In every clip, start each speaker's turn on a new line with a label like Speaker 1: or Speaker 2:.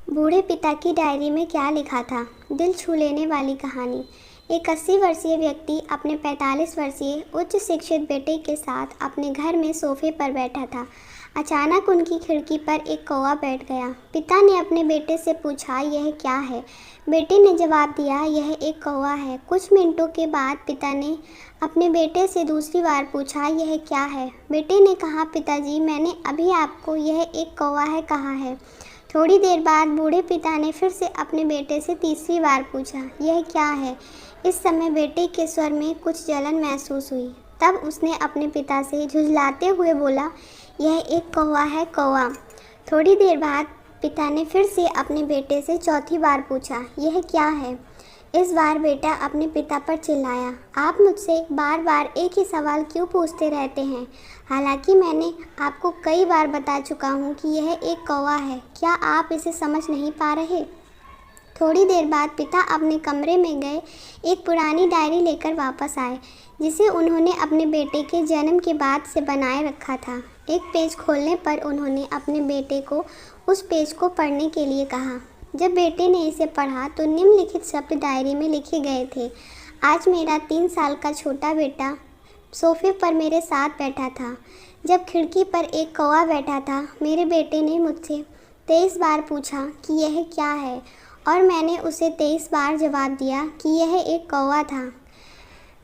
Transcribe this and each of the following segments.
Speaker 1: बूढ़े पिता की डायरी में क्या लिखा था? दिल छू लेने वाली कहानी। एक 80 वर्षीय व्यक्ति अपने 45 वर्षीय उच्च शिक्षित बेटे के साथ अपने घर में सोफे पर बैठा था। अचानक उनकी खिड़की पर एक कौवा बैठ गया। पिता ने अपने बेटे से पूछा, यह क्या है? बेटे ने जवाब दिया, यह एक कौवा है। कुछ मिनटों के बाद पिता ने अपने बेटे से दूसरी बार पूछा, यह क्या है? बेटे ने कहा, पिताजी, मैंने अभी आपको यह एक कौवा है कहा है। थोड़ी देर बाद बूढ़े पिता ने फिर से अपने बेटे से तीसरी बार पूछा, यह क्या है? इस समय बेटे के स्वर में कुछ जलन महसूस हुई। तब उसने अपने पिता से झुंझलाते हुए बोला, यह एक कौवा है, कौवा। थोड़ी देर बाद पिता ने फिर से अपने बेटे से चौथी बार पूछा, यह क्या है? इस बार बेटा अपने पिता पर चिल्लाया, आप मुझसे बार बार एक ही सवाल क्यों पूछते रहते हैं? हालांकि मैंने आपको कई बार बता चुका हूँ कि यह एक कौवा है। क्या आप इसे समझ नहीं पा रहे? थोड़ी देर बाद पिता अपने कमरे में गए, एक पुरानी डायरी लेकर वापस आए, जिसे उन्होंने अपने बेटे के जन्म के बाद से बनाए रखा था। एक पेज खोलने पर उन्होंने अपने बेटे को उस पेज को पढ़ने के लिए कहा। जब बेटे ने इसे पढ़ा तो निम्नलिखित शब्द डायरी में लिखे गए थे, आज मेरा 3 साल का छोटा बेटा सोफे पर मेरे साथ बैठा था। जब खिड़की पर एक कौवा बैठा था, मेरे बेटे ने मुझसे 23 बार पूछा कि यह क्या है, और मैंने उसे 23 बार जवाब दिया कि यह एक कौवा था।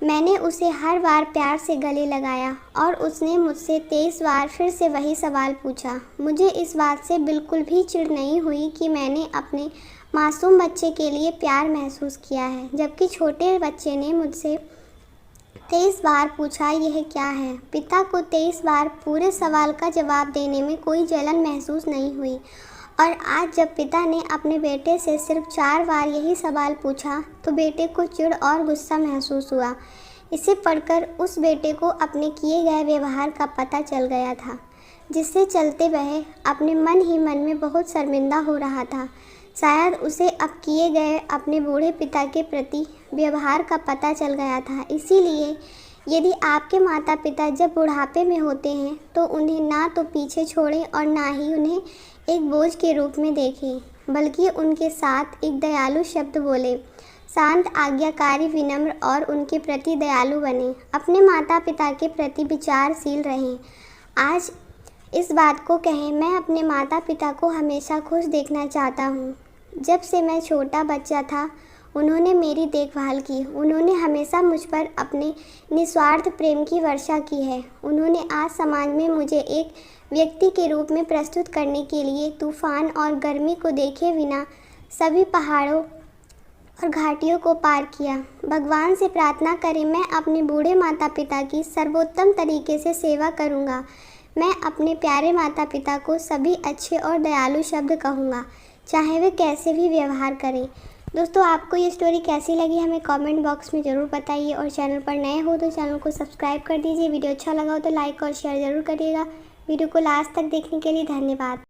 Speaker 1: मैंने उसे हर बार प्यार से गले लगाया और उसने मुझसे 23 बार फिर से वही सवाल पूछा। मुझे इस बात से बिल्कुल भी चिढ़ नहीं हुई कि मैंने अपने मासूम बच्चे के लिए प्यार महसूस किया है, जबकि छोटे बच्चे ने मुझसे 23 बार पूछा, यह क्या है? पिता को 23 बार पूरे सवाल का जवाब देने में कोई जलन महसूस नहीं हुई, और आज जब पिता ने अपने बेटे से सिर्फ 4 बार यही सवाल पूछा तो बेटे को चिढ़ और गुस्सा महसूस हुआ। इसे पढ़कर उस बेटे को अपने किए गए व्यवहार का पता चल गया था, जिससे चलते वह अपने मन ही मन में बहुत शर्मिंदा हो रहा था। शायद उसे अब किए गए अपने बूढ़े पिता के प्रति व्यवहार का पता चल गया था। इसीलिए यदि आपके माता पिता जब बुढ़ापे में होते हैं तो उन्हें ना तो पीछे छोड़ें और ना ही उन्हें एक बोझ के रूप में देखें, बल्कि उनके साथ एक दयालु शब्द बोले, शांत, आज्ञाकारी, विनम्र और उनके प्रति दयालु बने। अपने माता पिता के प्रति विचारशील रहें। आज इस बात को कहें, मैं अपने माता पिता को हमेशा खुश देखना चाहता हूँ। जब से मैं छोटा बच्चा था उन्होंने मेरी देखभाल की। उन्होंने हमेशा मुझ पर अपने निस्वार्थ प्रेम की वर्षा की है। उन्होंने आज समाज में मुझे एक व्यक्ति के रूप में प्रस्तुत करने के लिए तूफान और गर्मी को देखे बिना सभी पहाड़ों और घाटियों को पार किया। भगवान से प्रार्थना करें, मैं अपने बूढ़े माता पिता की सर्वोत्तम तरीके से सेवा करूँगा। मैं अपने प्यारे माता पिता को सभी अच्छे और दयालु शब्द कहूँगा, चाहे वे कैसे भी व्यवहार करें। दोस्तों, आपको ये स्टोरी कैसी लगी हमें कमेंट बॉक्स में ज़रूर बताइए, और चैनल पर नए हो तो चैनल को सब्सक्राइब कर दीजिए। वीडियो अच्छा लगा हो तो लाइक और शेयर ज़रूर करिएगा। वीडियो को लास्ट तक देखने के लिए धन्यवाद।